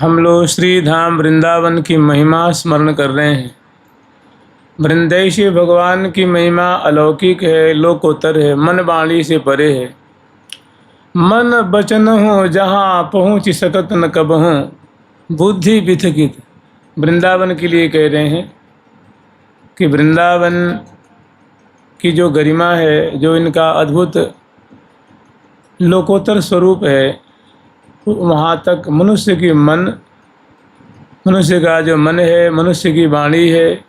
हम लोग श्री धाम वृंदावन की महिमा स्मरण कर रहे हैं। वृंदेशी भगवान की महिमा अलौकिक है, लोकोत्तर है, मन वाणी से परे है। मन बचन हो जहाँ पहुँच सकत न कबहूँ, बुद्धि विथकित। वृंदावन के लिए कह रहे हैं कि वृंदावन की जो गरिमा है, जो इनका अद्भुत लोकोत्तर स्वरूप है, वहाँ तक मनुष्य का जो मन है, मनुष्य की वाणी है,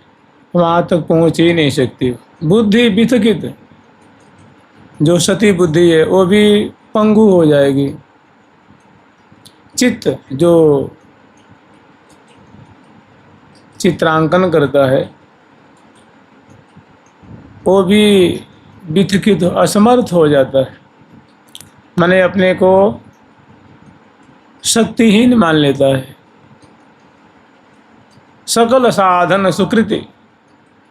वहाँ तक पहुँच ही नहीं सकती। बुद्धि विथकित, जो सती बुद्धि है वो भी पंगु हो जाएगी। चित्त जो चित्रांकन करता है वो भी विथकित, असमर्थ हो जाता है। माने अपने को शक्तिहीन मान लेता है। सकल साधन सुकृति,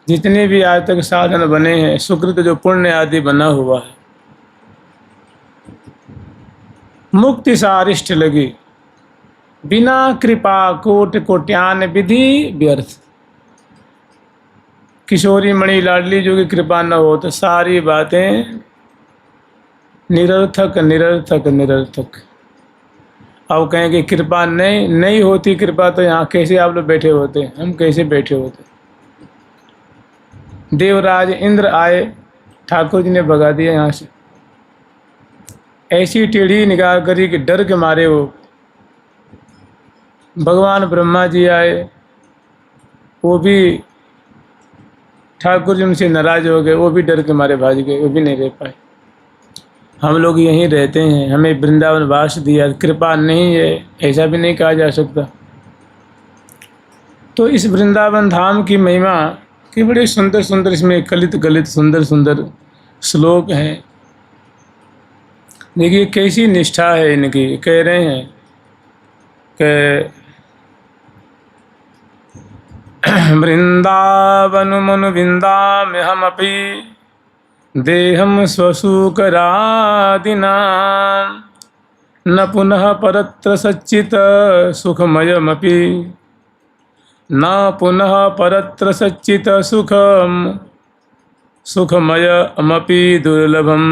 जितने भी आज तक साधन बने हैं, सुकृत जो पुण्य आदि बना हुआ है, मुक्ति सारिष्ट लगी, बिना कृपा कोट कोट्यान विधि व्यर्थ। किशोरी मणि लाडली जो की कृपा न हो तो सारी बातें निरर्थक निरर्थक निरर्थक। अब कहें कि कृपा नहीं होती, कृपा तो यहाँ कैसे आप लोग बैठे होते, हम कैसे बैठे होते। देवराज इंद्र आए, ठाकुर जी ने भगा दिया यहाँ से। ऐसी टेढ़ी निगाह करी कि डर के मारे वो। भगवान ब्रह्मा जी आए, वो भी ठाकुर जी उनसे नाराज हो गए, वो भी डर के मारे भाग गए, वो भी नहीं रह पाए। हम लोग यहीं रहते हैं, हमें वृंदावन वास दिया, कृपा नहीं है ऐसा भी नहीं कहा जा सकता। तो इस वृंदावन धाम की महिमा की बड़ी सुंदर सुंदर, इसमें कलित कलित सुंदर सुंदर श्लोक हैं। देखिए कैसी निष्ठा है इनकी। कह रहे हैं कि वृंदावन मनु विंदामि हमपि देहम स्वसुकरादिना, न पुनः परत्र सच्चित सुखमयमपि, न पुनः परत्र सच्चित सुखमयमपि दुर्लभम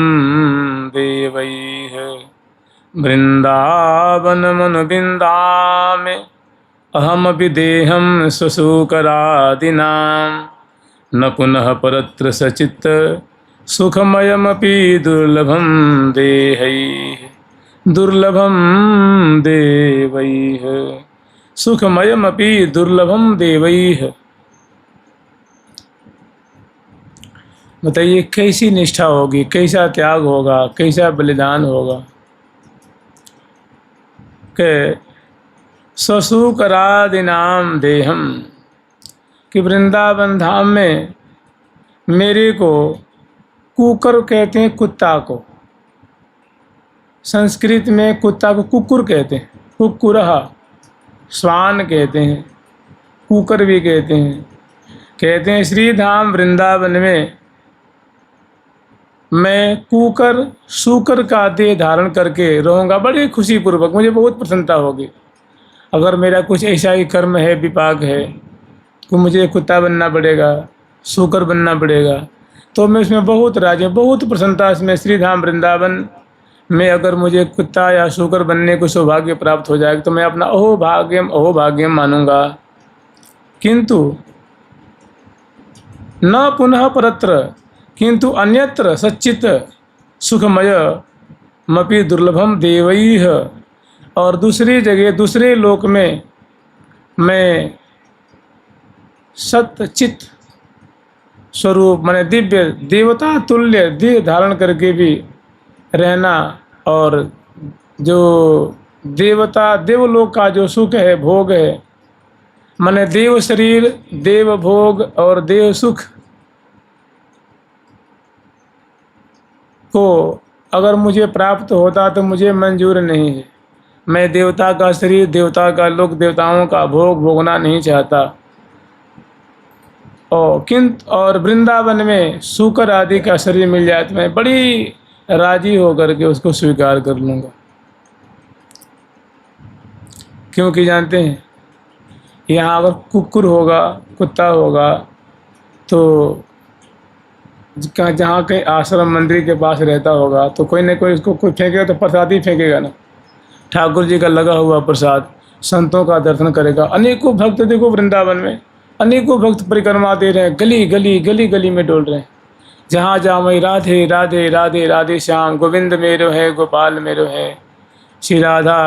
देवैः। वृंदावन मनु विंदामि अहमपि देहं स्वसुकरादिना, न पुनः परत्र सचित सुखमयमपि दुर्लभम देहैः। दुर्लभम देवैः, सुखमयमपि दुर्लभम देवैः। बताइए कैसी निष्ठा होगी, कैसा त्याग होगा, कैसा बलिदान होगा। कि स्वसुकरादिनाम देहम, कि वृंदावन धाम में मेरे को, कुकर कहते हैं कुत्ता को, संस्कृत में कुत्ता को कुकुर कहते हैं, कुकुरहा। श्वान कहते हैं, कुकर भी कहते हैं। कहते हैं श्री धाम वृंदावन में मैं कुकर सूकर का देह धारण करके रहूँगा बड़ी खुशी पूर्वक, मुझे बहुत प्रसन्नता होगी। अगर मेरा कुछ ऐसा ही कर्म है, विपाक है, तो मुझे कुत्ता बनना पड़ेगा, सूकर बनना पड़ेगा, तो मैं उसमें बहुत राजी हूँ, बहुत प्रसन्नता इसमें। श्री धाम वृंदावन में अगर मुझे कुत्ता या सूकर बनने को सौभाग्य प्राप्त हो जाएगा तो मैं अपना अहोभाग्यम मानूंगा। किंतु न पुनः परत्र, किंतु अन्यत्र सच्चित सुखमय मपि दुर्लभम देवैः। और दूसरी जगह, दूसरे लोक में मैं सत्चित स्वरूप माने दिव्य देवता तुल्य देह धारण करके भी रहना, और जो देवता देवलोक का जो सुख है, भोग है, माने देव शरीर, देव भोग और देव सुख को अगर मुझे प्राप्त होता तो मुझे मंजूर नहीं है। मैं देवता का शरीर, देवता का लोक, देवताओं का भोग भोगना नहीं चाहता। और वृंदावन में सूकर आदि का शरीर मिल जाए तो मैं बड़ी राजी होकर के उसको स्वीकार कर लूँगा। क्योंकि जानते हैं, यहाँ अगर कुकुर होगा, कुत्ता होगा, तो जहाँ कहीं आश्रम मंदिर के पास रहता होगा तो कोई न कोई उसको कोई फेंकेगा तो प्रसाद ही फेंकेगा ना। ठाकुर जी का लगा हुआ प्रसाद, संतों का दर्शन करेगा। अनेकों भक्त देखो वृंदावन में, अनेकों भक्त परिक्रमा दे रहे हैं, गली गली गली गली में डोल रहे हैं। जहाँ जहाँ वही राधे राधे राधे राधे श्याम, गोविंद मेरो है, गोपाल मेरो है, श्री राधा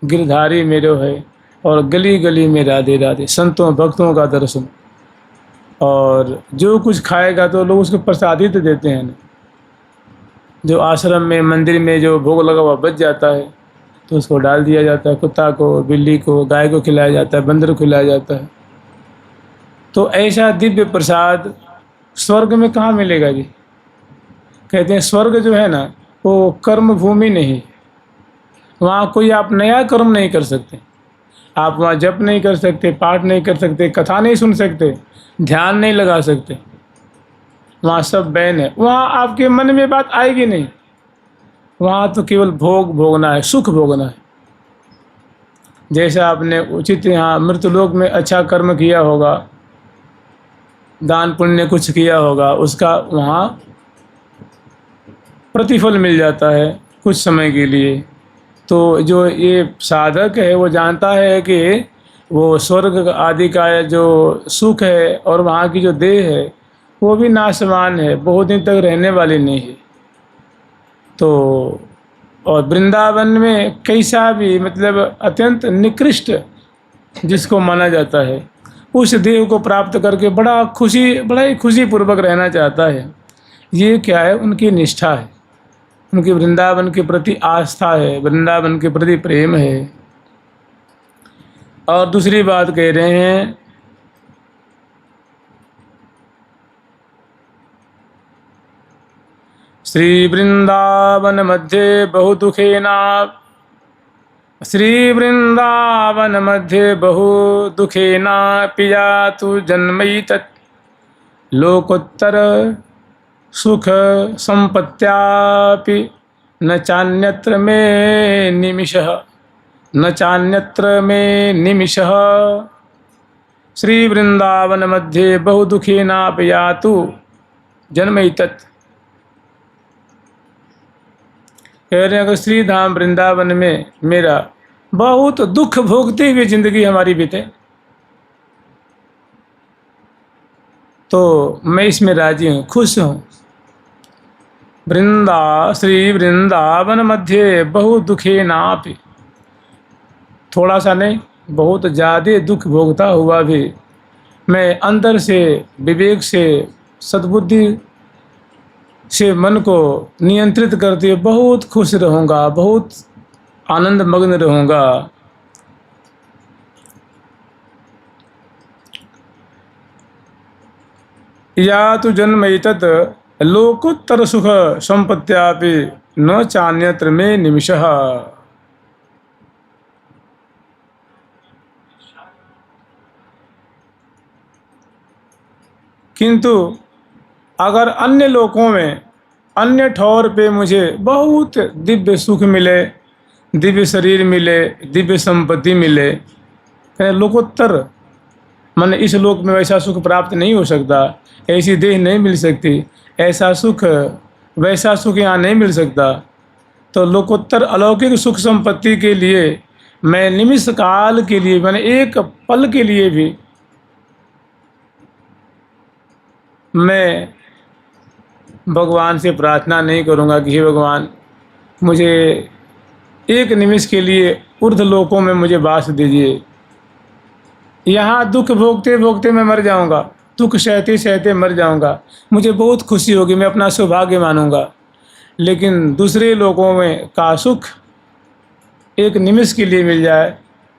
गिरधारी मेरो है, और गली गली में राधे राधे, संतों भक्तों का दर्शन। और जो कुछ खाएगा तो लोग उसको प्रसाद ही तो देते हैं ना। जो आश्रम में मंदिर में जो भोग लगा हुआ बच जाता है तो उसको डाल दिया जाता है, कुत्ता को, बिल्ली को, गाय को खिलाया जाता है, बंदर को खिलाया जाता है। तो ऐसा दिव्य प्रसाद स्वर्ग में कहाँ मिलेगा जी? कहते हैं स्वर्ग जो है ना वो कर्म भूमि नहीं, वहाँ कोई आप नया कर्म नहीं कर सकते, आप वहाँ जप नहीं कर सकते, पाठ नहीं कर सकते, कथा नहीं सुन सकते, ध्यान नहीं लगा सकते, वहाँ सब बैन है। वहाँ आपके मन में बात आएगी नहीं, वहाँ तो केवल भोग भोगना है, सुख भोगना है। जैसा आपने उचित यहाँ मृतलोक में अच्छा कर्म किया होगा, दान पुण्य कुछ किया होगा, उसका वहाँ प्रतिफल मिल जाता है कुछ समय के लिए। तो जो ये साधक है वो जानता है कि वो स्वर्ग आदि का जो सुख है और वहाँ की जो देह है वो भी नाशवान है, बहुत दिन तक रहने वाली नहीं है। तो और वृंदावन में कैसा भी मतलब अत्यंत निकृष्ट जिसको माना जाता है, उस देव को प्राप्त करके बड़ा ही खुशी पूर्वक रहना चाहता है। ये क्या है? उनकी निष्ठा है, उनकी वृंदावन के प्रति आस्था है, वृंदावन के प्रति प्रेम है। और दूसरी बात कह रहे हैं, श्री वृंदावन मध्ये बहु दुखेना, श्री वृंदावन मध्ये बहु दुखेना पियातु जन्मैतत् लोकोत्तर सुख संपत्त्यापि न चान्यत्र में निमिषः, न चान्यत्र में निमिषः। श्री वृंदावन मध्ये बहु दुखेना पियातु जन्मैतत्। कह रहे हैं अगर श्री धाम वृंदावन में मेरा बहुत दुख भोगते हुए जिंदगी हमारी बीते तो मैं इसमें राजी हूँ, खुश हूँ। श्री वृंदावन मध्य बहु दुखेनापि, थोड़ा सा नहीं बहुत ज़्यादा दुख भोगता हुआ भी मैं अंदर से विवेक से सद्बुद्धि से मन को नियंत्रित करते हुए बहुत खुश रहूँगा, बहुत आनंद मग्न रहूँगा। या तो जन्मैतत् लोकोत्तर सुख संपत्त्यापि न चान्यत्र में निमिषः। किंतु अगर अन्य लोकों में अन्य ठौर पे मुझे बहुत दिव्य सुख मिले, दिव्य शरीर मिले, दिव्य संपत्ति मिले, लोकोत्तर मन इस लोक में वैसा सुख प्राप्त नहीं हो सकता, ऐसी देह नहीं मिल सकती, ऐसा सुख वैसा सुख यहाँ नहीं मिल सकता। तो लोकोत्तर अलौकिक सुख संपत्ति के लिए मैं निमिष काल के लिए, मैंने एक पल के लिए भी मैं भगवान से प्रार्थना नहीं करूँगा कि हे भगवान मुझे एक निमिष के लिए ऊर्ध्व लोकों में मुझे वास दीजिए। यहाँ दुख भोगते भोगते मैं मर जाऊँगा, दुख सहते सहते मर जाऊँगा, मुझे बहुत खुशी होगी, मैं अपना सौभाग्य मानूँगा। लेकिन दूसरे लोकों में का सुख एक निमिष के लिए मिल जाए,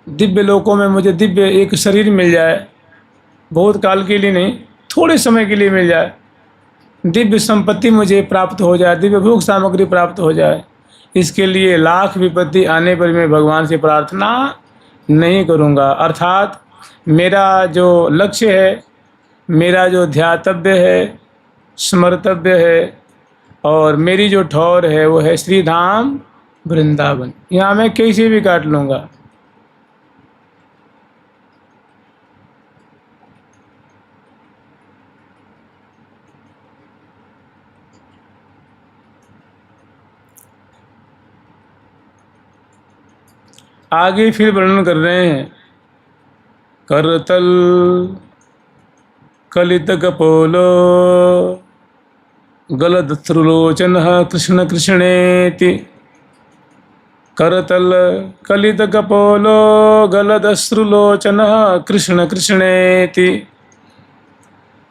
दिव्य लोकों में मुझे दिव्य एक शरीर मिल जाए, बहुत काल के लिए नहीं, थोड़े समय के लिए मिल जाए, दिव्य संपत्ति मुझे प्राप्त हो जाए, दिव्य भोग सामग्री प्राप्त हो जाए, इसके लिए लाख विपत्ति आने पर मैं भगवान से प्रार्थना नहीं करूँगा। अर्थात मेरा जो लक्ष्य है, मेरा जो ध्यातव्य है, स्मर्तव्य है और मेरी जो ठौर है वो है श्री धाम वृंदावन। यहाँ मैं कैसे भी काट लूँगा, आगे फिर वर्णन कर रहे हैं। करतल कलित कपोलो गलदस्रुलोचन कृष्ण कृष्णेति। करतल कलित कपोलो गलदस्रुलोचन कृष्ण कृष्णेति।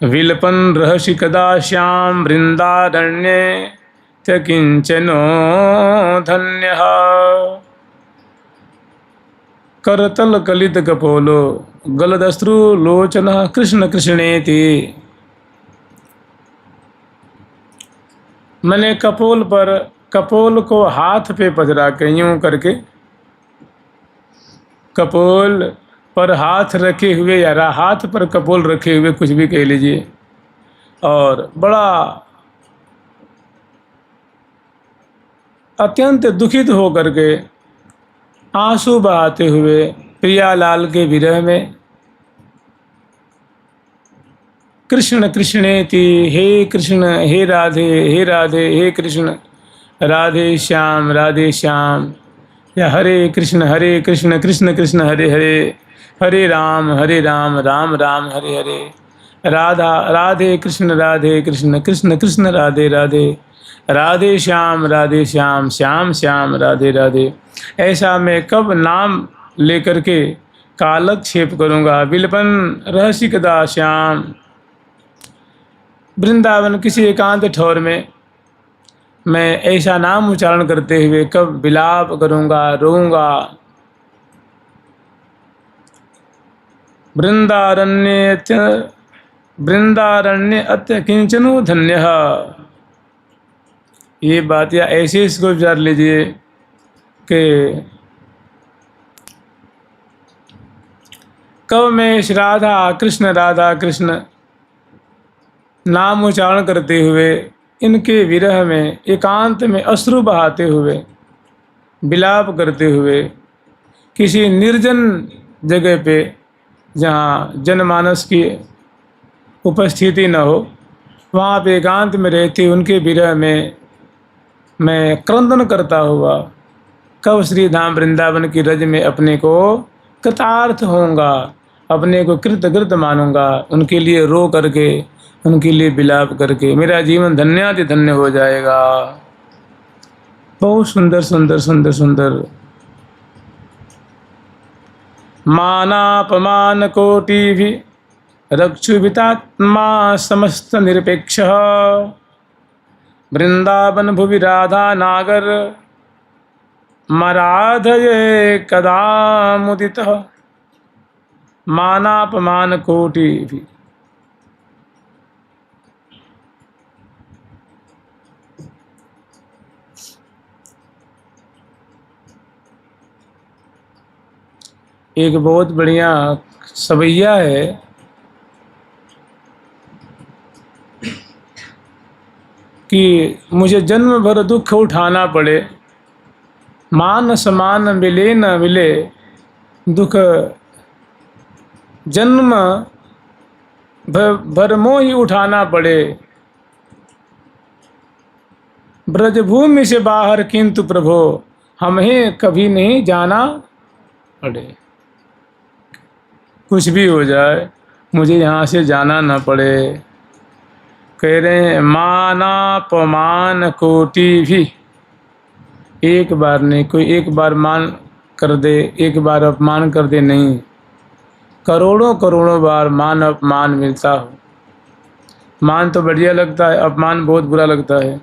विलपन रहसि कदा श्याम वृंदारण्ये त्यकिंचनो धन्यः। करतल कलित कपोलो गलदस्रुलोचन कृष्ण कृष्णेति। मैंने कपोल को हाथ पे पधरा के यूं करके, कपोल पर हाथ रखे हुए या हाथ पर कपोल रखे हुए, कुछ भी कह लीजिए, और बड़ा अत्यंत दुखित हो करके आंसू बहाते हुए प्रियालाल के विरह में कृष्ण कृष्णेति, हे कृष्ण, हे राधे, हे राधे, हे कृष्ण, राधे श्याम, या हरे कृष्ण कृष्ण कृष्ण हरे हरे, हरे राम राम राम हरे हरे, राधे कृष्ण कृष्ण कृष्ण राधे राधे, राधे श्याम श्याम राधे राधे। ऐसा मैं कब नाम लेकर के कालक्षेप करूँगा। विलपन रहसि कदा श्याम, वृंदावन किसी एकांत ठौर में मैं ऐसा नाम उच्चारण करते हुए कब विलाप करूँगा, रोऊंगा। वृंदारण्य अत्य किंचनो धन्यः। ये बात या ऐसे इसको विचार लीजिए कि कब मैं राधा कृष्ण नाम उच्चारण करते हुए इनके विरह में एकांत में अश्रु बहाते हुए विलाप करते हुए किसी निर्जन जगह पे जहाँ जनमानस की उपस्थिति न हो, वहाँ पे एकांत में रहते उनके विरह में मैं क्रंदन करता हुआ कब श्री धाम वृंदावन की रज में अपने को कृतार्थ होऊंगा, अपने को कृतकृत मानूंगा, उनके लिए रो करके, उनके लिए विलाप करके मेरा जीवन धन्याति धन्य हो जाएगा। बहुत सुंदर सुंदर सुंदर सुंदर। मानापमान कोटि भी रक्षुभितात्मा समस्त निरपेक्ष, वृंदावन भुवि राधा नागर मराधये कदा मुदितः। मानापमान कोटि भी, एक बहुत बढ़िया सवैया है कि मुझे जन्म भर दुख उठाना पड़े, मान समान मिले न मिले, दुख जन्म भर मोह उठाना पड़े, ब्रजभूमि से बाहर किंतु प्रभो हमें कभी नहीं जाना पड़े। कुछ भी हो जाए मुझे यहाँ से जाना न पड़े। कह रहे हैं मानापमान कोटि भी, एक बार नहीं, कोई एक बार मान कर दे, एक बार अपमान कर दे, नहीं, करोड़ों करोड़ों बार मान अपमान मिलता हो। मान तो बढ़िया लगता है, अपमान बहुत बुरा लगता है।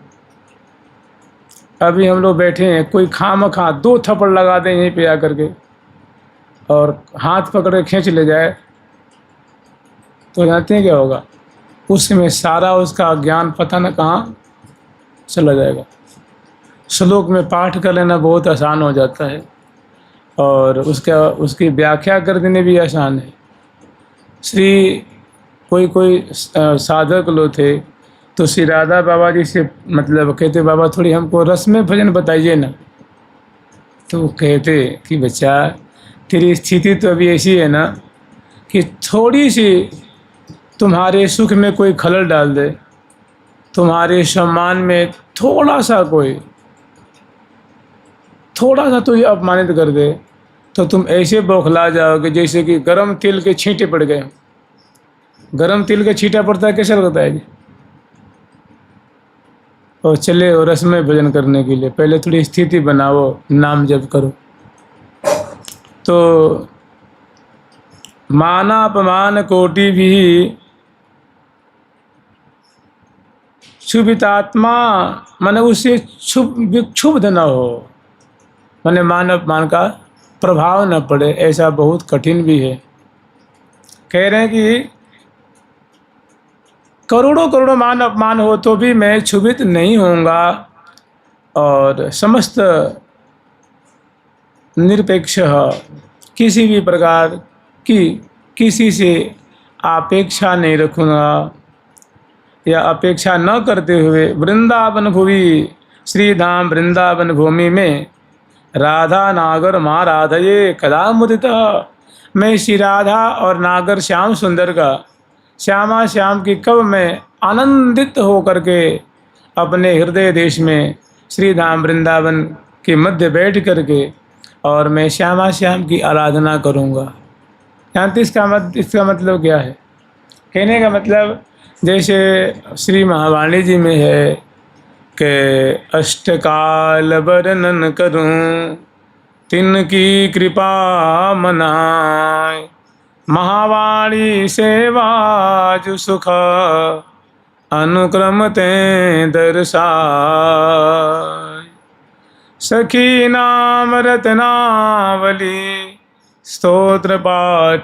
अभी हम लोग बैठे हैं, कोई खामखा 2 थप्पड़ लगा दें यहीं पे आकर के और हाथ पकड़ के खींच ले जाए तो जानते हैं क्या होगा? उसमें सारा उसका ज्ञान पता न कहाँ चला जाएगा। श्लोक में पाठ कर लेना बहुत आसान हो जाता है और उसकी व्याख्या कर देने भी आसान है। कोई साधक लोग थे तो श्री राधा बाबा जी से मतलब कहते, बाबा थोड़ी हमको रस में भजन बताइए ना। तो कहते कि बच्चा तेरी स्थिति तो अभी ऐसी है ना कि थोड़ी सी तुम्हारे सुख में कोई खलल डाल दे, तुम्हारे सम्मान में थोड़ा सा तो ये अपमानित कर दे, तो तुम ऐसे बौखला जाओगे जैसे कि गरम तेल के छींटे पड़ गए। गरम तेल का छींटा पड़ता है, कैसा लगता है जी? और चले और रसमय भजन करने के लिए पहले थोड़ी स्थिति बनाओ, नाम जप करो। तो माना अपमान कोटि भी क्षुभितात्मा, माने उससे क्षुब्ध न हो, माने मान अपमान का प्रभाव न पड़े, ऐसा बहुत कठिन भी है। कह रहे हैं कि करोड़ों करोड़ों मान अपमान हो तो भी मैं क्षुभित नहीं होऊंगा और समस्त निरपेक्ष किसी भी प्रकार की किसी से अपेक्षा नहीं रखूँगा, या अपेक्षा न करते हुए वृंदावन भूमि श्री धाम वृंदावन भूमि में राधा नागर माँ राधये कदा मुदितः, मैं श्री राधा और नागर श्याम सुंदर का श्यामा श्याम की कब मैं आनंदित हो करके अपने हृदय देश में श्री धाम वृंदावन के मध्य बैठ करके और मैं श्यामा श्याम की आराधना करूँगा। जानते इसका मतलब क्या है? कहने का मतलब जैसे श्री महावाणी जी में है कि अष्टकाल वर्णन करूं तिनकी कृपा मनाए, महावाणी सेवा जो सुख अनुक्रम ते दर्शाए, सखी नाम रत्नावली स्तोत्र पाठ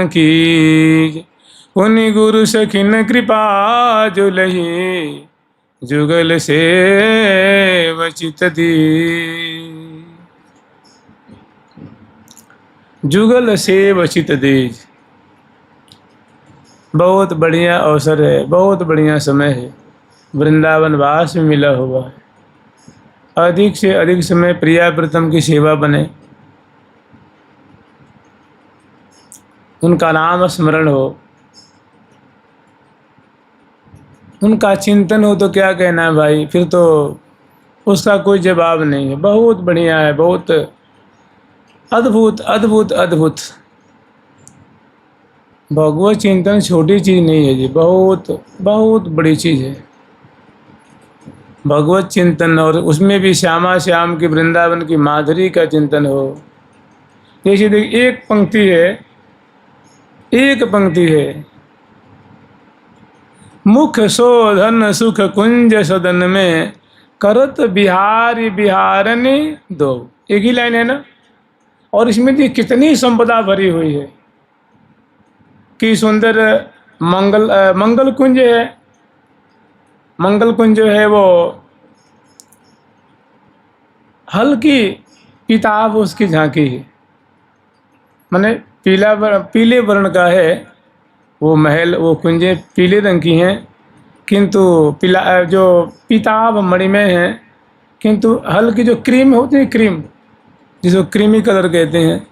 की, उनि गुरु सखिन कृपा जो लही जुगल से वचित दी, जुगल से वचित दी। बहुत बढ़िया अवसर है, बहुत बढ़िया समय है, वृंदावन वास में मिला हुआ है। अधिक से अधिक समय प्रिया प्रीतम की सेवा बने, उनका नाम स्मरण हो, उनका चिंतन हो, तो क्या कहना है भाई, फिर तो उसका कोई जवाब नहीं है। बहुत बढ़िया है, बहुत अद्भुत अद्भुत अद्भुत। भगवत चिंतन छोटी चीज़ नहीं है जी, बहुत बहुत बड़ी चीज़ है भगवत चिंतन, और उसमें भी श्यामा श्याम की वृंदावन की माधुरी का चिंतन हो। जैसे देखिए एक पंक्ति है, मुख शोधन सुख कुंज सदन में करत बिहारी बिहारनी दो, एक ही लाइन है ना, और इसमें भी कितनी संपदा भरी हुई है कि सुंदर मंगल कुंज है। मंगल कुंज जो है वो हल्की पीताभ उसकी झांकी है, माने पीले वर्ण का है वो महल, वो कुंजें पीले रंग की हैं, किंतु जो पीताभ मणिमय हैं, किंतु हल्की जो क्रीम होती है, क्रीम जिसको क्रीमी कलर कहते हैं,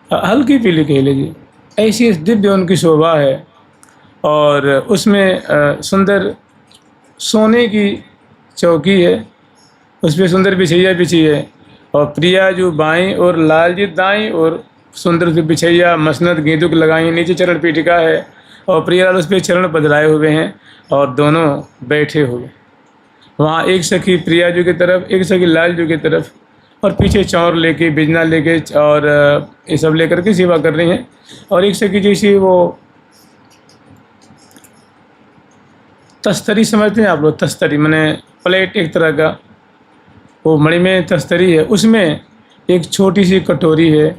हल्की पीली कह लीजिए, ऐसी दिव्य उनकी शोभा है। और उसमें सुंदर सोने की चौकी है, उस पर सुंदर बिछैया बिछी है, और प्रिया जो बाईं और लाल जी दाईं और सुंदर से बिछैया मसनद गेंदुक लगाई, नीचे चरण पीठिका है और प्रियालाल उस पर चरण पधराए हुए हैं और दोनों बैठे हुए। वहाँ एक सखी प्रिया जी की तरफ, एक सखी लाल जी की तरफ, और पीछे चौर लेके बिजना लेके और ये सब लेकर के सेवा कर रही हैं। और एक सखी जैसी वो तस्तरी समझते हैं आप लोग, तस्तरी माने प्लेट एक तरह का, वो मणि में तस्तरी है, उसमें एक छोटी सी कटोरी है,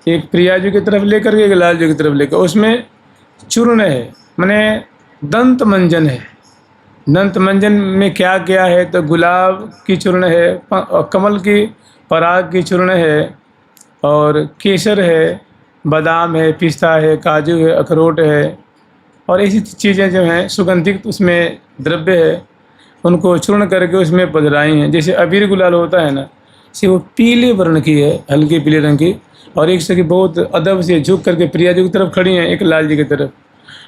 एक प्रिया जी की तरफ लेकर के एक लाल जी की तरफ लेकर, उसमें चूर्ण है, माने दंत मंजन है। दंत मंजन में क्या क्या है तो गुलाब की चूर्ण है, कमल की पराग की चूर्ण है, और केसर है, बादाम है, पिस्ता है, काजू है, अखरोट है, और ऐसी चीज़ें जो हैं सुगंधित उसमें द्रव्य है, उनको चूर्ण करके उसमें पधराई हैं। जैसे अबीर गुलाल होता है ना, से वो पीले वर्ण की है, हल्के पीले रंग की। और एक सखी बहुत अदब से झुक करके प्रिया जी की तरफ खड़ी हैं, एक लाल जी की तरफ,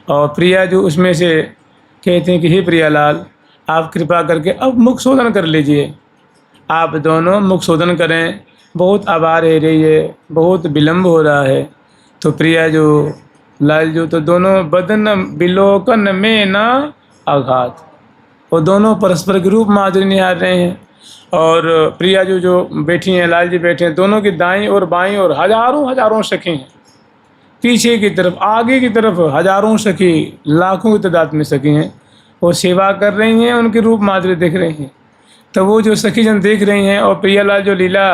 और प्रिया जी उसमें से कहते हैं कि हे प्रियालाल, आप कृपा करके अब मुख शोधन कर लीजिए, आप दोनों मुख शोधन करें, बहुत आवार है रही है, बहुत विलम्ब हो रहा है। तो प्रिया जो लाल जो तो दोनों बदन विलोकन में न आघात, वो दोनों परस्पर के रूप माधुरी निहार रहे हैं। और प्रिया जो बैठी हैं, लाल जी बैठे हैं, दोनों की दाईं और बाईं और हजारों हजारों सखी हैं। पीछे की तरफ, आगे की तरफ हजारों सखी, लाखों की तादाद में सखी हैं। वो सेवा कर रही हैं, उनके रूप माधुरी देख रही हैं। तो वो जो सखी जन देख रही हैं और प्रियालाल जो लीला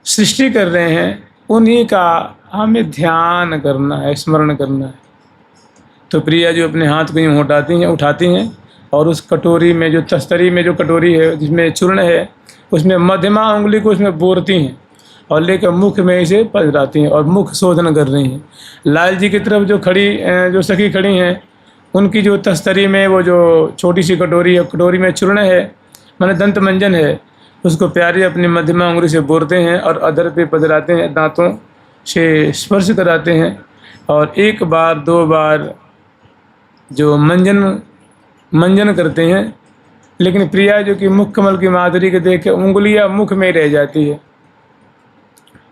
सृष्टि कर रहे हैं, उन्हीं का हमें ध्यान करना है, स्मरण करना है। तो प्रिया जो अपने हाथ को यूँ उठाती हैं और उस कटोरी में जो तस्तरी में जो कटोरी है जिसमें चूर्ण है, उसमें मध्यमा उंगली को उसमें बोरती हैं और लेकर मुख में इसे पधराती हैं और मुख शोधन कर रही हैं। लाल जी की तरफ जो खड़ी जो सखी खड़ी हैं, उनकी जो तस्तरी में वो जो छोटी सी कटोरी है, कटोरी में चूर्ण है माने दंत मंजन है, उसको प्यारी अपनी मध्यमा उंगली से बोरते हैं और अधर पे पधराते हैं, दांतों से स्पर्श कराते हैं और एक बार दो बार जो मंजन करते हैं। लेकिन प्रिया जो कि मुख कमल की माधुरी के देख के उंगलियां मुख में रह जाती है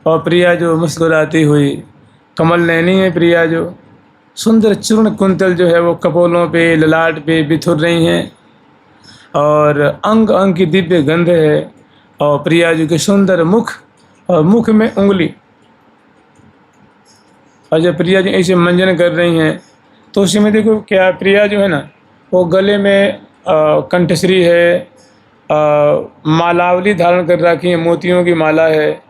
और प्रिया जो मुस्कुराती हुई कमल नैनी है, प्रिया जो सुंदर चूर्ण कुंतल जो है वो कपोलों पे, ललाट पे बिथुर रही हैं और अंग अंग की दिव्य गंध है। और प्रिया जी के सुंदर मुख और मुख में उंगली, और जब प्रिया जी ऐसे मंजन कर रही हैं तो उसी में देखो क्या प्रिया जो है ना, वो गले में कंठश्री है, मालावली धारण कर रखी है, मोतियों की माला है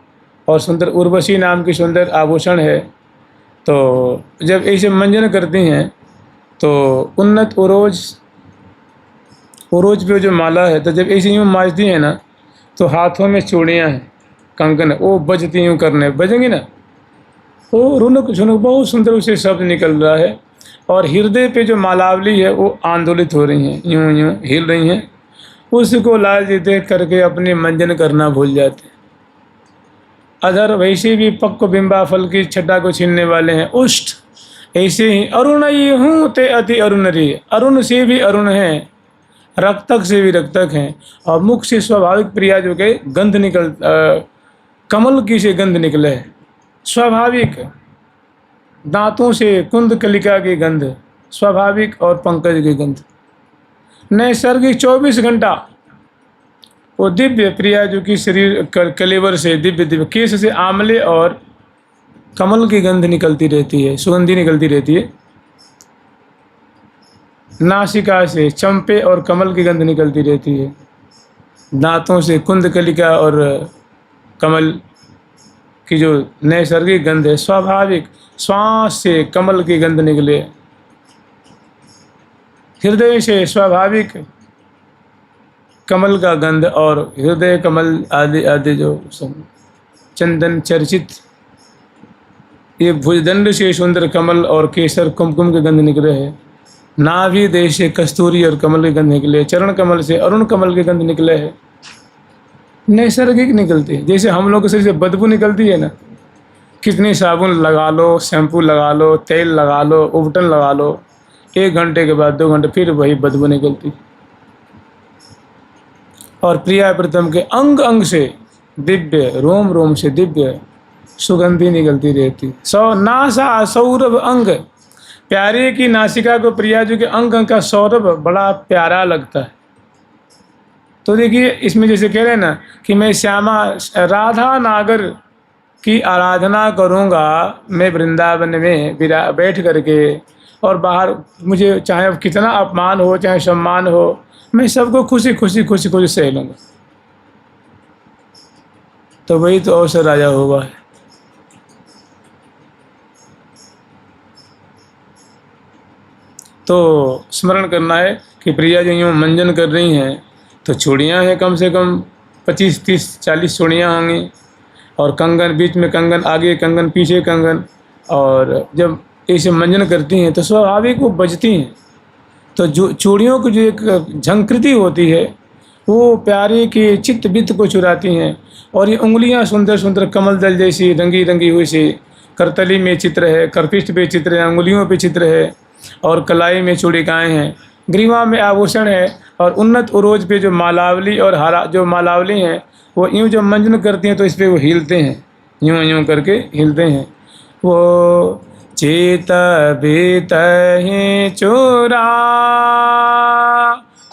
और सुंदर उर्वशी नाम की सुंदर आभूषण है। तो जब ऐसे मंजन करती हैं तो उन्नत उरोज पे जो माला है, तो जब ऐसे यूँ माजती हैं ना तो हाथों में चूड़ियाँ हैं, कंगन, वो बजती यूँ करने बजेंगी ना, वो रुनुक झुनुक बहुत सुंदर उसे शब्द निकल रहा है। और हृदय पे जो मालावली है वो आंदोलित हो रही हैं, यूँ यूँ हिल रही हैं। उसको लाल जी देख करके अपने मंजन करना भूल जाते हैं। अधर वैसे भी पक्क बिंबा फल की छटा को छीनने वाले हैं। उष्ट ऐसे ही अरुण ये हूँ ते अति अरुण रे, अरुण से भी अरुण हैं, रक्तक से भी रक्तक हैं। और मुख से स्वाभाविक प्रिया जो के गंध निकल कमल की से गंध निकले है स्वाभाविक, दांतों से कुंद कलिका की गंध स्वाभाविक और पंकज की गंध नैसर्गिक 24 घंटा। वो दिव्य प्रिया जो कि शरीर कलेवर से दिव्य दिव्य केश से आंवले और कमल की गंध निकलती रहती है, सुगंधी निकलती रहती है। नासिका से चंपे और कमल की गंध निकलती रहती है। दांतों से कुंद कलिका और कमल की जो नैसर्गिक गंध है स्वाभाविक। श्वास से कमल की गंध निकले, हृदय से स्वाभाविक कमल का गंध और हृदय कमल आदि आदि जो चंदन चर्चित ये भुजदंड से सुंदर कमल और केसर कुमकुम के गंध निकले हैं। नाभि देश से कस्तूरी और कमल के गंध निकले, चरण कमल से अरुण कमल के गंध निकले हैं। नैसर्गिक निकलती है, जैसे हम लोग से बदबू निकलती है ना, कितनी साबुन लगा लो, शैम्पू लगा लो, तेल लगा लो, उबटन लगा लो, 1 घंटे के बाद 2 घंटे फिर वही बदबू निकलती। और प्रिया प्रथम के अंग अंग से दिव्य, रोम रोम से दिव्य सुगंधी निकलती रहती। नासा सौरभ अंग, प्यारे की नासिका को प्रिया जी के अंग अंग का सौरभ बड़ा प्यारा लगता है। तो देखिए इसमें जैसे कह रहे हैं ना कि मैं श्यामा राधा नागर की आराधना करूँगा मैं वृंदावन में बैठ करके, और बाहर मुझे चाहे कितना अपमान हो चाहे सम्मान हो, मैं सबको खुशी खुशी खुशी खुशी सह लूँगा। तो वही तो अवसर राजा होगा है। तो स्मरण करना है कि प्रिया जी यूँ मंजन कर रही हैं तो चूड़ियाँ हैं, कम से कम 25, 30, 40 चूड़ियाँ होंगी और कंगन, बीच में कंगन, आगे कंगन, पीछे कंगन। और जब ऐसे मंजन करती हैं तो स्वाभाविक वो बजती हैं। तो जो चूड़ियों की जो एक झंकृति होती है वो प्यारे के चित्त वित्त को चुराती हैं। और ये उंगलियां सुंदर सुंदर कमल दल जैसी रंगी रंगी हुई सी, करतली में चित्र है, करपिष्ट पे चित्र है, उंगलियों पे चित्र है और कलाई में चूड़िकाएँ हैं, ग्रीवा में आभूषण है और उन्नत उरोज पे जो मालावली और हरा जो मालावली हैं वो यूँ जब मंजन करती हैं तो इस पर वो हिलते हैं, यूँ यूँ करके हिलते हैं। वो चेत बीत ही चोरा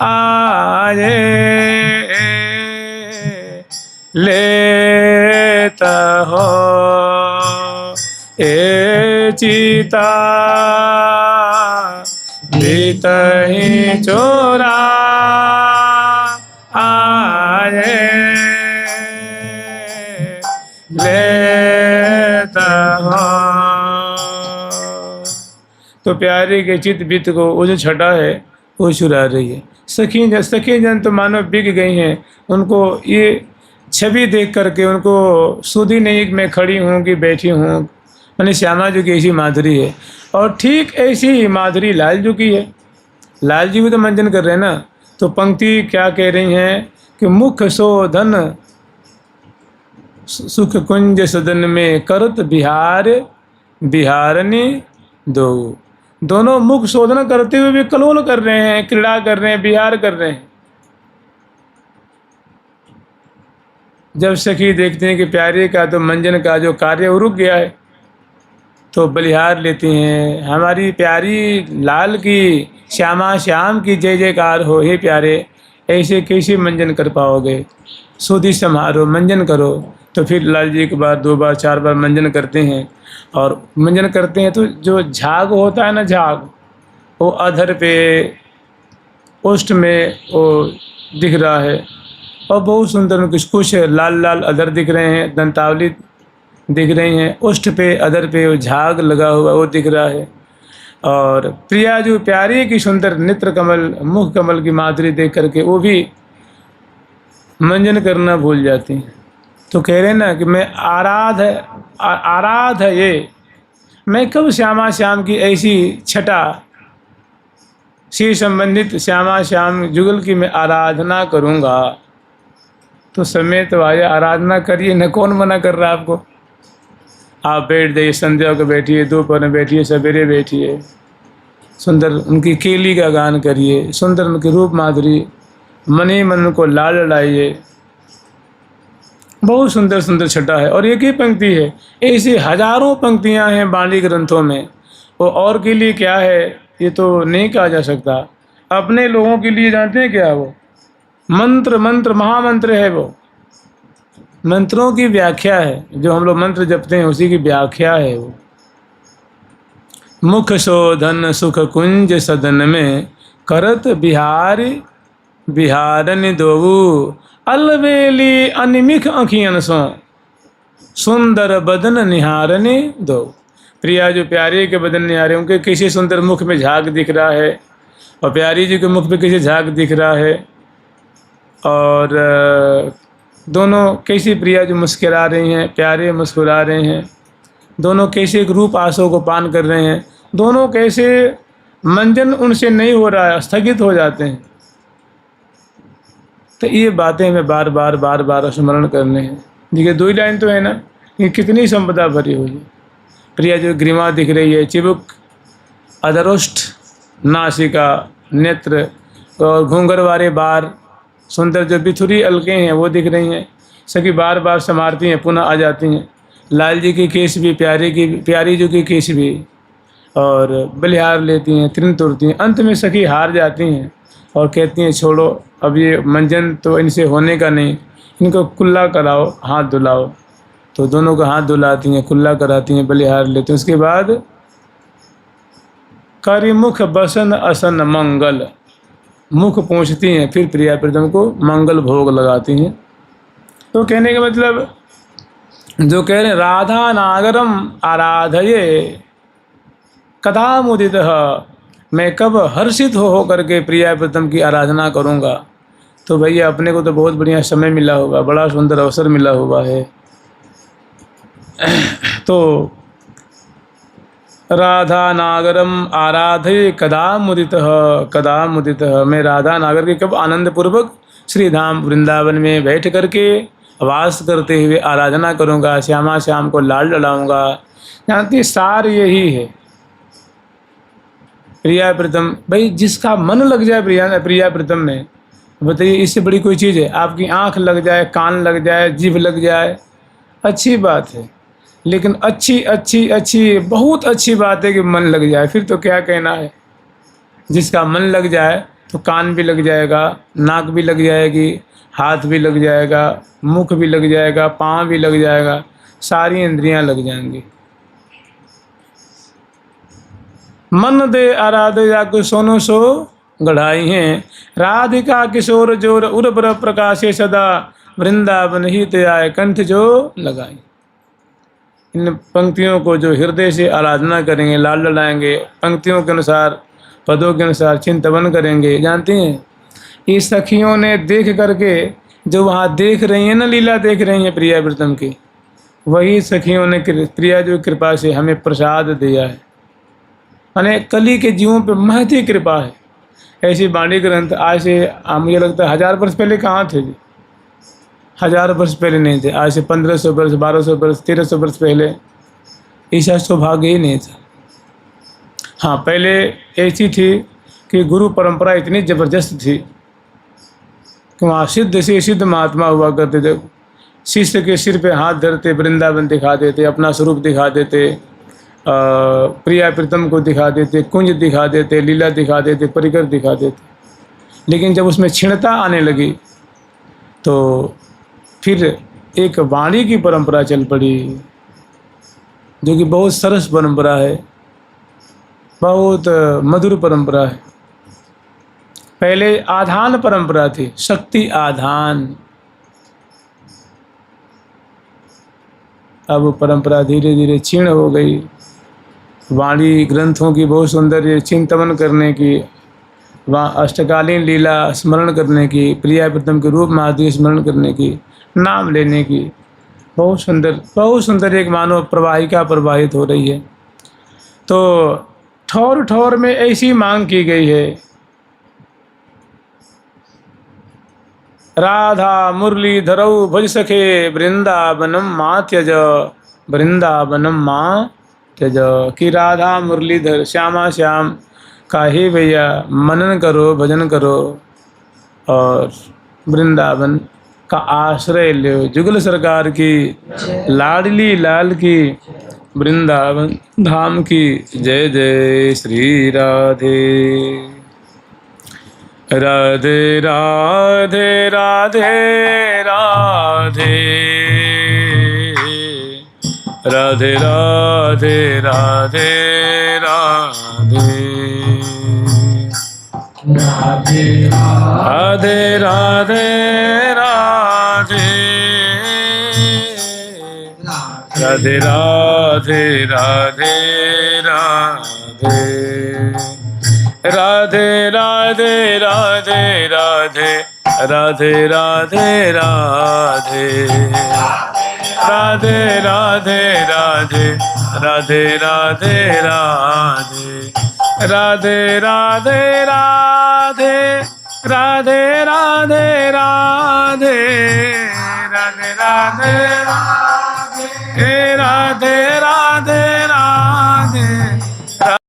आए लेता हो ए चीता बीत ही चोरा आए लेता हो। तो प्यारे के चित बीत को वो जो छटा है वो चुरा रही है। सखी जन तो मानो बिक गई हैं, उनको ये छवि देख करके उनको सुधी नहीं कि मैं खड़ी हूँ कि बैठी हूँ। मैंने श्यामा जी की ऐसी माधुरी है, और ठीक ऐसी ही माधुरी लाल जी की है। लाल जी भी तो मंजन कर रहे हैं ना। तो पंक्ति क्या कह रही हैं कि मुख शोधन सुख कुंज सदन में करत बिहार बिहारनी दो। दोनों मुख शोधन करते हुए भी कलोल कर रहे हैं, क्रीड़ा कर रहे हैं, बिहार कर रहे हैं। जब सखी देखते हैं कि प्यारे का तो मंजन का जो कार्य वो रुक गया है, तो बलिहार लेती हैं, हमारी प्यारी लाल की श्यामा श्याम की जय जयकार हो। हे प्यारे, ऐसे कैसे मंजन कर पाओगे, सुधि समारो मंजन करो। तो फिर लाल जी एक बार, दो बार, चार बार मंजन करते हैं। और मंजन करते हैं तो जो झाग होता है ना, झाग वो अधर पे ओष्ठ में वो दिख रहा है, और बहुत सुंदर कुछ लाल लाल अधर दिख रहे हैं, दंतावली दिख रही हैं, ओष्ठ पे अधर पे वो झाग लगा हुआ वो दिख रहा है। और प्रिया जो प्यारी की सुंदर नेत्र कमल, मुख कमल की माधुरी देख करके वो भी मंजन करना भूल जाती हैं। तो कह रहे हैं ना कि मैं आराध है ये, मैं कब श्यामा श्याम की ऐसी छटा श्री संबंधित श्यामा श्याम जुगल की मैं आराधना करूँगा। तो समय तो आया, आराधना करिए न, कौन मना कर रहा है आपको। आप बैठ जाइए, संध्या को बैठिए, दोपहर में बैठिए, सवेरे बैठिए, सुंदर उनकी केली का गान करिए, सुंदर उनकी रूप माधुरी मन ही मन को लाल लड़ाइए। बहुत सुंदर सुंदर छटा है, और एक ही पंक्ति है, ऐसी हजारों पंक्तियां हैं बाणी ग्रंथों में। वो और के लिए क्या है ये तो नहीं कहा जा सकता। अपने लोगों के लिए जानते हैं क्या, वो मंत्र महामंत्र है। वो मंत्रों की व्याख्या है, जो हम लोग मंत्र जपते हैं उसी की व्याख्या है वो। मुख शोधन सुख कुंज सदन में करत बिहारी बिहारन दोऊ अलवेली अनिमिख अखियन सो सुंदर बदन निहारने दो। प्रिया जो प्यारे के बदन निहारे, उनके किसी सुंदर मुख में झाग दिख रहा है, और प्यारी जी के मुख में किसी झाग दिख रहा है, और दोनों कैसी प्रिया जो मुस्कुरा रही हैं, प्यारे मुस्कुरा रहे हैं, दोनों कैसे एक रूप आंसू को पान कर रहे हैं, दोनों कैसे मंजन उनसे नहीं हो रहा है, स्थगित हो जाते हैं। तो ये बातें हमें बार बार स्मरण करने हैं। देखिए दो ही लाइन तो है ना, ये कितनी संपदा भरी हुई है। प्रिया जो ग्रीवा दिख रही है, चिबुक, अधरोष्ठ, नासिका, नेत्र, और घूंघर वाले बार, सुंदर जो बिथुरी अलकें हैं वो दिख रही हैं। सभी बार बार संवारती हैं, पुनः आ जाती हैं। लाल जी की केस भी, प्यारी जी की केस भी, और बलिहार लेती हैं, तृण तोड़ती हैं। अंत में सखी हार जाती हैं और कहती हैं छोड़ो, अब ये मंजन तो इनसे होने का नहीं, इनको कुल्ला कराओ, हाथ धुलाओ। तो दोनों का हाथ धुलाती हैं, कुल्ला कराती हैं, बलिहार लेती हैं। उसके बाद करिमुख बसन असन मंगल, मुख पहुँचती हैं, फिर प्रिया प्रीतम को मंगल भोग लगाती हैं। तो कहने का मतलब जो कह रहे हैं, राधा नागरम आराधये कदा मुदित, मैं कब हर्षित हो करके प्रिया प्रीतम की आराधना करूँगा। तो भैया अपने को तो बहुत बढ़िया समय मिला होगा, बड़ा सुंदर अवसर मिला हुआ है। तो राधा नागरम आराधये कदा मुदित, मैं राधा नागर के कब आनंद पूर्वक श्री धाम वृंदावन में बैठ करके वास करते हुए आराधना करूँगा, श्यामा श्याम को लाल लड़ाऊँगा। जानती सार यही है प्रिया प्रीतम। भाई जिसका मन लग जाए प्रिया प्रीतम में, बताइए इससे बड़ी कोई चीज़ है? आपकी आँख लग जाए, कान लग जाए, जीभ लग जाए, अच्छी बात है। लेकिन अच्छी बहुत अच्छी बात है कि मन लग जाए, फिर तो क्या कहना है। जिसका मन लग जाए तो कान भी लग जाएगा, नाक भी लग जाएगी, हाथ भी लग जाएगा, मुख भी लग जाएगा, पाँव भी लग जाएगा, सारी इंद्रियां लग जाएंगी। मन दे आराधे जाको सोनो सो गढ़ाई हैं, राधिका किशोर जोर उर्वर प्रकाशे सदा, वृंदावन ही ते आए कंठ जो लगाई। इन पंक्तियों को जो हृदय से आराधना करेंगे, लाल लड़ाएंगे, पंक्तियों के अनुसार, पदों के अनुसार चिंतन करेंगे, जानते हैं ये सखियों ने देख करके, जो वहाँ देख रही हैं ना, लीला देख रही हैं प्रिया प्रीतम की, वही सखियों ने प्रिया जो कृपा से हमें प्रसाद दिया है। माने कली के जीवों पे महती कृपा है। ऐसी वाणी ग्रंथ आज से मुझे लगता है 1000 वर्ष पहले कहाँ थे जी? 1000 वर्ष पहले नहीं थे। आज से 1500 वर्ष, 1200 वर्ष, 1300 वर्ष पहले ऐसा सौभाग्य ही नहीं था। हाँ, पहले ऐसी थी कि गुरु परंपरा इतनी ज़बरदस्त थी कि वहाँ सिद्ध से सिद्ध महात्मा हुआ करते थे। शिष्य के सिर पे हाथ धरते, वृंदावन दिखा देते, अपना स्वरूप दिखा देते, प्रिया प्रीतम को दिखा देते, कुंज दिखा देते, लीला दिखा देते, परिकर दिखा देते। लेकिन जब उसमें क्षीणता आने लगी तो फिर एक वाणी की परंपरा चल पड़ी, जो कि बहुत सरस परंपरा है, बहुत मधुर परंपरा है। पहले आधान परंपरा थी, शक्ति आधान। अब परंपरा धीरे धीरे क्षीण हो गई। वाणी ग्रंथों की बहुत सुंदर चिंतन करने की, वहाँ अष्टकालीन लीला स्मरण करने की, प्रिया प्रीतम के रूप महादेव स्मरण करने की, नाम लेने की, बहुत सुंदर एक मानव प्रवाहिका प्रवाहित हो रही है। तो ठौर ठौर में ऐसी मांग की गई है, राधा मुरली धरऊ भज सखे, वृंदावनम माँ त्यज, वृंदावनम माँ त्यज। कि राधा मुरलीधर श्यामा श्याम का ही भैया मनन करो, भजन करो और वृंदावन का आश्रय लो। जुगल सरकार की, लाडली लाल की, वृंदावन धाम की जय जय श्री राधे। राधे राधे राधे राधे, राधे राधे राधे राधे, राधे राधे राधे राधे, राधे राधे राधे राधे, राधे राधे राधे राधे, राधे राधे राधे, राधे राधे राधे, राधे राधे राधे, राधे राधे राधे, राधे राधे राधे, राधे राधे राधे, राधे राधे राधे।